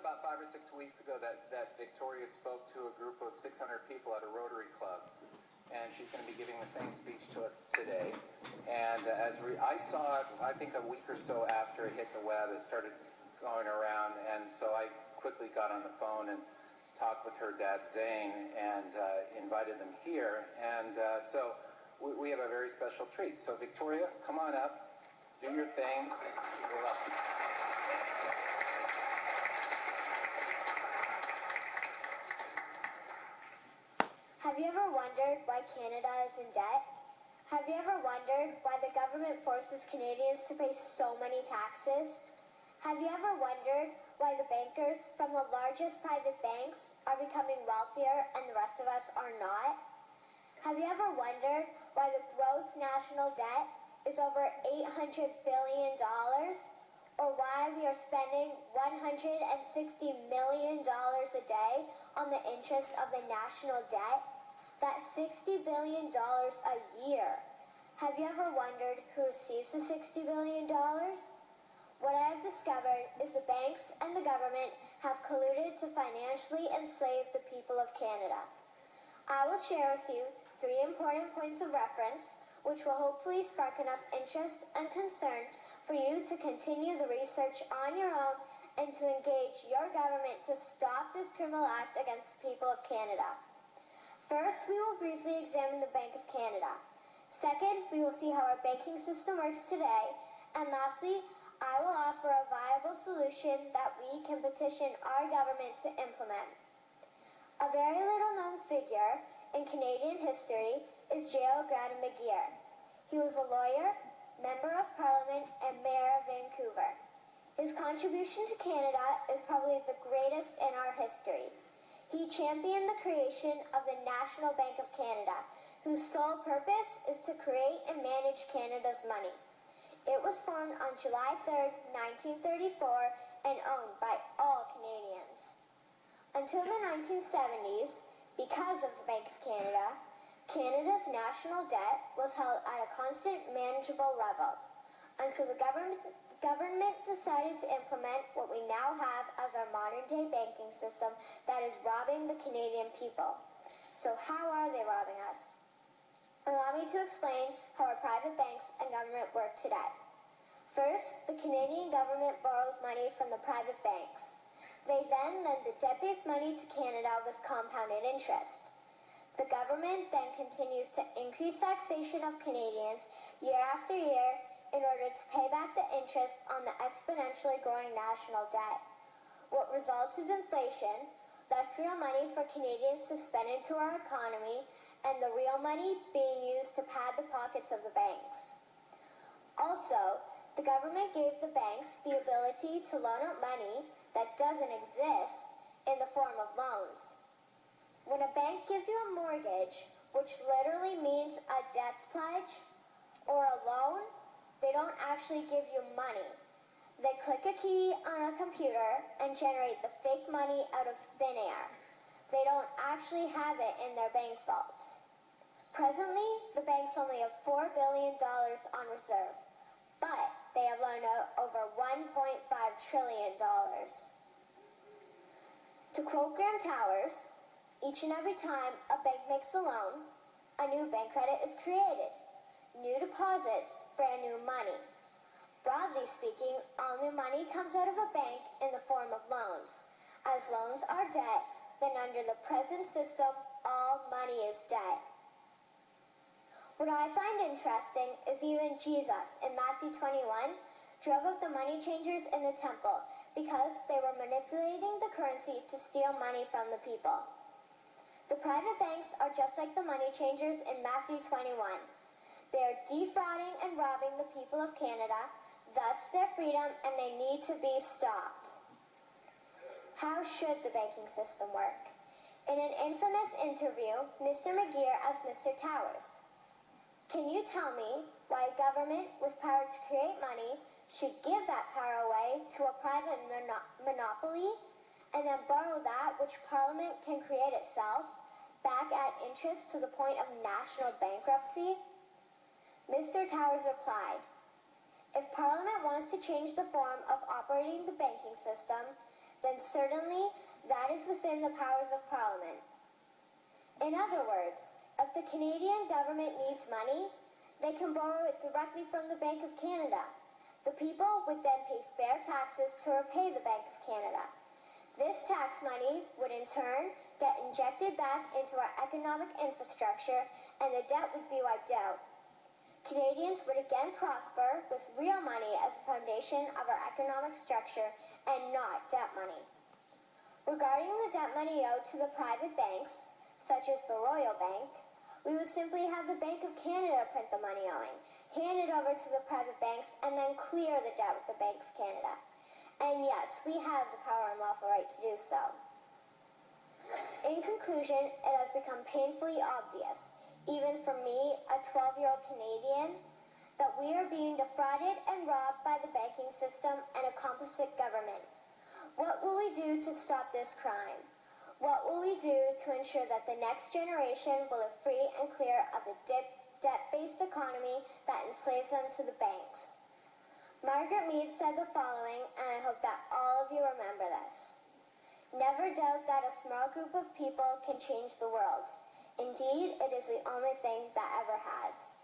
about 5 or 6 weeks ago that Victoria spoke to a group of 600 people at a Rotary Club. And she's going to be giving the same speech to us today. And I saw it, I think a week or so after it hit the web, it started going around. And so I quickly got on the phone and talked with her dad, Zane, and invited them here. And so we have a very special treat. So Victoria, come on up, do your thing. You're welcome. Have you ever wondered why Canada is in debt? Have you ever wondered why the government forces Canadians to pay so many taxes? Have you ever wondered why the bankers from the largest private banks are becoming wealthier and the rest of us are not? Have you ever wondered why the gross national debt is over $800 billion? Or why we are spending $160 million a day on the interest of the national debt? That's $60 billion a year. Have you ever wondered who receives the $60 billion? What I have discovered is the banks and the government have colluded to financially enslave the people of Canada. I will share with you 3 important points of reference, which will hopefully spark enough interest and concern for you to continue the research on your own and to engage your government to stop this criminal act against the people of Canada. First, we will briefly examine the Bank of Canada. Second, we will see how our banking system works today. And lastly, I will offer a viable solution that we can petition our government to implement. A very little known figure in Canadian history is J.L. Graham McGeer. He was a lawyer, Member of Parliament, and Mayor of Vancouver. His contribution to Canada is probably the greatest in our history. He championed the creation of the National Bank of Canada, whose sole purpose is to create and manage Canada's money. It was formed on July 3, 1934, and owned by all Canadians. Until the 1970s, because of the Bank of Canada, Canada's national debt was held at a constant, manageable level, until the government decided to implement what we now have as our modern-day banking system that is robbing the Canadian people. So how are they robbing us? Allow me to explain how our private banks and government work today. First, the Canadian government borrows money from the private banks. They then lend the debt-based money to Canada with compounded interest. The government then continues to increase taxation of Canadians year after year in order to pay back the interest on the exponentially growing national debt. What results is inflation, less real money for Canadians to spend into our economy, and the real money being used to pad the pockets of the banks. Also, the government gave the banks the ability to loan out money that doesn't exist in the form of loans. When a bank gives you a mortgage, which literally means a death pledge, or a loan, they don't actually give you money. They click a key on a computer and generate the fake money out of thin air. They don't actually have it in their bank vaults. Presently, the banks only have $4 billion on reserve, but they have loaned out over $1.5 trillion. To quote Graham Towers, each and every time a bank makes a loan, a new bank credit is created. New deposits, brand new money. Broadly speaking, all new money comes out of a bank in the form of loans. As loans are debt, then under the present system, all money is debt. What I find interesting is even Jesus, in Matthew 21, drove out the money changers in the temple because they were manipulating the currency to steal money from the people. The private banks are just like the money changers in Matthew 21. They are defrauding and robbing the people of Canada, thus their freedom, and they need to be stopped. How should the banking system work? In an infamous interview, Mr. McGeer asked Mr. Towers, "Can you tell me why a government with power to create money should give that power away to a private monopoly and then borrow that which Parliament can create itself back at interest to the point of national bankruptcy?" Mr. Towers replied, "If Parliament wants to change the form of operating the banking system, then certainly that is within the powers of Parliament. In other words, if the Canadian government needs money, they can borrow it directly from the Bank of Canada. The people would then pay fair taxes to repay the Bank of Canada. This tax money would in turn get injected back into our economic infrastructure and the debt would be wiped out. Canadians would again prosper with real money as the foundation of our economic structure and not debt money. Regarding the debt money owed to the private banks, such as the Royal Bank, we would simply have the Bank of Canada print the money owing, hand it over to the private banks, and then clear the debt with the Bank of Canada. And yes, we have the power and lawful right to do so. In conclusion, it has become painfully obvious, even for me, a 12-year-old Canadian, that we are being defrauded and robbed by the banking system and a complicit government. What will we do to stop this crime? What will we do to ensure that the next generation will live free and clear of the debt-based economy that enslaves them to the banks? Margaret Mead said the following, and I hope that all of you remember this. Never doubt that a small group of people can change the world. Indeed, it is the only thing that ever has.